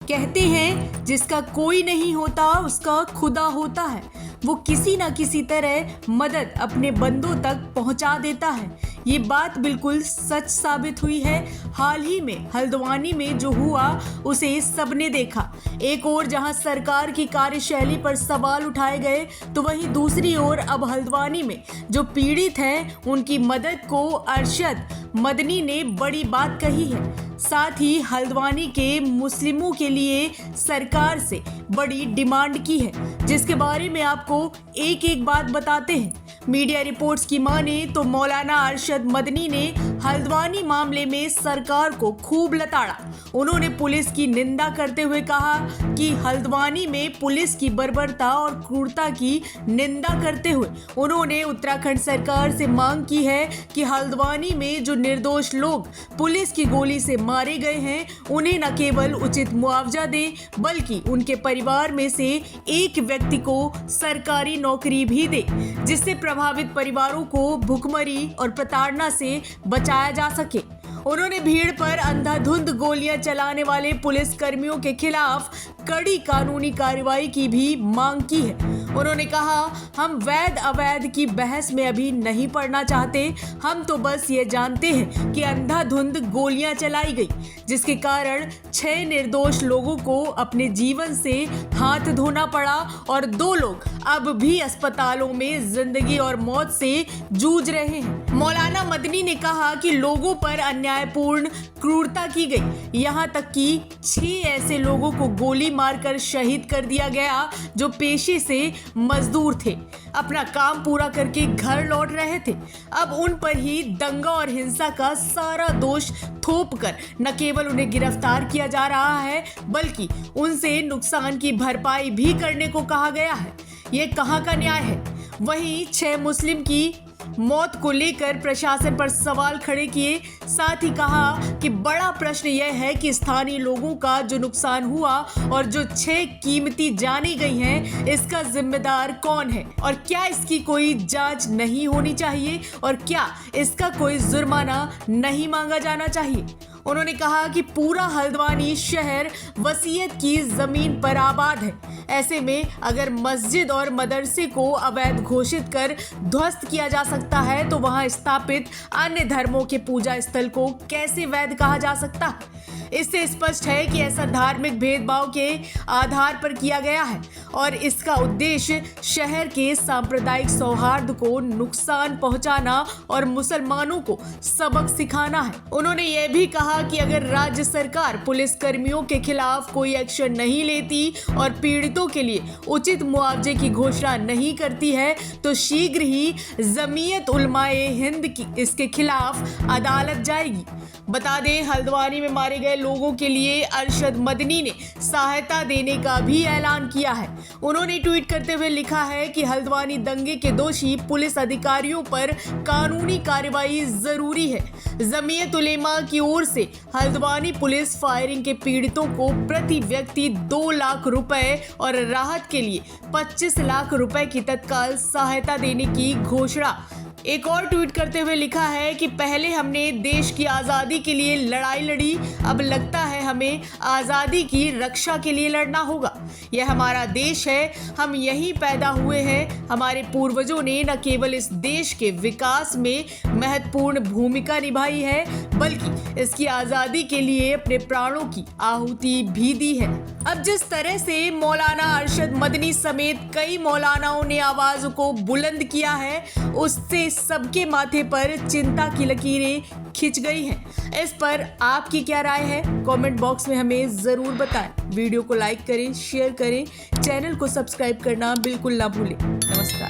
कहते हैं जिसका कोई नहीं होता उसका खुदा होता है। वो किसी ना किसी तरह मदद अपने बंदों तक पहुंचा देता है। ये बात बिल्कुल सच साबित हुई है। हाल ही में हल्द्वानी में जो हुआ उसे सबने देखा। एक ओर जहां सरकार की कार्यशैली पर सवाल उठाए गए तो वहीं दूसरी ओर अब हल्द्वानी में जो पीड़ित हैं उनकी मदद को अरशद मदनी ने बड़ी बात कही है। साथ ही हल्द्वानी के मुस्लिमों के लिए सरकार से बड़ी डिमांड की है, जिसके बारे में आपको एक एक बात बताते हैं। मीडिया रिपोर्ट्स की माने तो मौलाना अरशद मदनी ने हल्द्वानी मामले में सरकार को खूब लताड़ा। उन्होंने पुलिस की निंदा करते हुए कहा कि हल्द्वानी में पुलिस की बर्बरता और क्रूरता की निंदा करते हुए उन्होंने उत्तराखंड सरकार से मांग की है कि हल्द्वानी में जो निर्दोष लोग पुलिस की गोली से मारे गए हैं उन्हें न केवल उचित मुआवजा दे बल्कि उनके परिवार में से एक व्यक्ति को सरकारी नौकरी भी दे, जिससे प्रभावित परिवारों को भुखमरी और प्रताड़ना से बचाया जा सके। उन्होंने भीड़ पर अंधाधुंध गोलियां चलाने वाले पुलिस कर्मियों के खिलाफ कड़ी कानूनी कार्रवाई की भी मांग की है। उन्होंने कहा, हम वैध अवैध की बहस में अभी नहीं पड़ना चाहते। हम तो बस ये जानते हैं कि अंधाधुंध गोलियां चलाई गई, जिसके कारण 6 निर्दोष लोगों को अपने जीवन से हाथ धोना पड़ा और 2 लोग अब भी अस्पतालों में जिंदगी और मौत से जूझ रहे हैं। मौलाना मदनी ने कहा कि लोगों पर अन्यायपूर्ण क्रूरता की गई। यहाँ तक कि 6 ऐसे लोगों को गोली मारकर शहीद कर दिया गया जो पेशे से मजदूर थे, अपना काम पूरा करके घर लौट रहे थे। अब उन पर ही दंगा और हिंसा का सारा दोष थोपकर न केवल उन्हें गिरफ्तार किया जा रहा है बल्कि उनसे नुकसान की भरपाई भी करने को कहा गया है। ये कहाँ का न्याय है? वहीं 6 मुस्लिम की मौत को लेकर प्रशासन पर सवाल खड़े किए। साथ ही कहा कि बड़ा प्रश्न यह है कि स्थानीय लोगों का जो नुकसान हुआ और जो 6 कीमती जानी गई हैं, इसका जिम्मेदार कौन है और क्या इसकी कोई जांच नहीं होनी चाहिए और क्या इसका कोई जुर्माना नहीं मांगा जाना चाहिए। उन्होंने कहा कि पूरा हल्द्वानी शहर वसीयत की जमीन पर आबाद है। ऐसे में अगर मस्जिद और मदरसे को अवैध घोषित कर ध्वस्त किया जा सकता है तो वहां स्थापित अन्य धर्मों के पूजा स्थल को कैसे वैध कहा जा सकता है? इससे स्पष्ट है कि ऐसा धार्मिक भेदभाव के आधार पर किया गया है और इसका उद्देश्य शहर के सांप्रदायिक सौहार्द को नुकसान पहुंचाना और मुसलमानों को सबक सिखाना है। उन्होंने यह भी कहा कि अगर राज्य सरकार पुलिस कर्मियों के खिलाफ कोई एक्शन नहीं लेती और पीड़ितों के लिए उचित मुआवजे की घोषणा नहीं करती है तो शीघ्र ही जमीयत उलमाए हिंद की इसके खिलाफ अदालत जाएगी। बता दें, हल्द्वानी में मारे गए लोगों के लिए अरशद मदनी ने सहायता देने का भी ऐलान किया है। उन्होंने ट्वीट करते हुए लिखा है कि हल्द्वानी दंगे के दोषी पुलिस अधिकारियों पर कानूनी कार्रवाई जरूरी है। जमीयत उलेमा की ओर से हल्द्वानी पुलिस फायरिंग के पीड़ितों को प्रति व्यक्ति 2 लाख रुपए और राहत के लिए 25 लाख रुपए की तत्काल सहायता देने की घोषणा। एक और ट्वीट करते हुए लिखा है कि पहले हमने देश की आज़ादी के लिए लड़ाई लड़ी, अब लगता है हमें आज़ादी की रक्षा के लिए लड़ना होगा। यह हमारा देश है, हम यहीं पैदा हुए हैं। हमारे पूर्वजों ने न केवल इस देश के विकास में महत्वपूर्ण भूमिका निभाई है बल्कि इसकी आज़ादी के लिए अपने प्राणों की आहुति भी दी है। अब जिस तरह से मौलाना अरशद मदनी समेत कई मौलानाओं ने आवाज को बुलंद किया है, उससे सबके माथे पर चिंता की लकीरें खिंच गई हैं। इस पर आपकी क्या राय है? कमेंट बॉक्स में हमें जरूर बताएं। वीडियो को लाइक करें, शेयर करें, चैनल को सब्सक्राइब करना बिल्कुल ना भूलें। नमस्कार।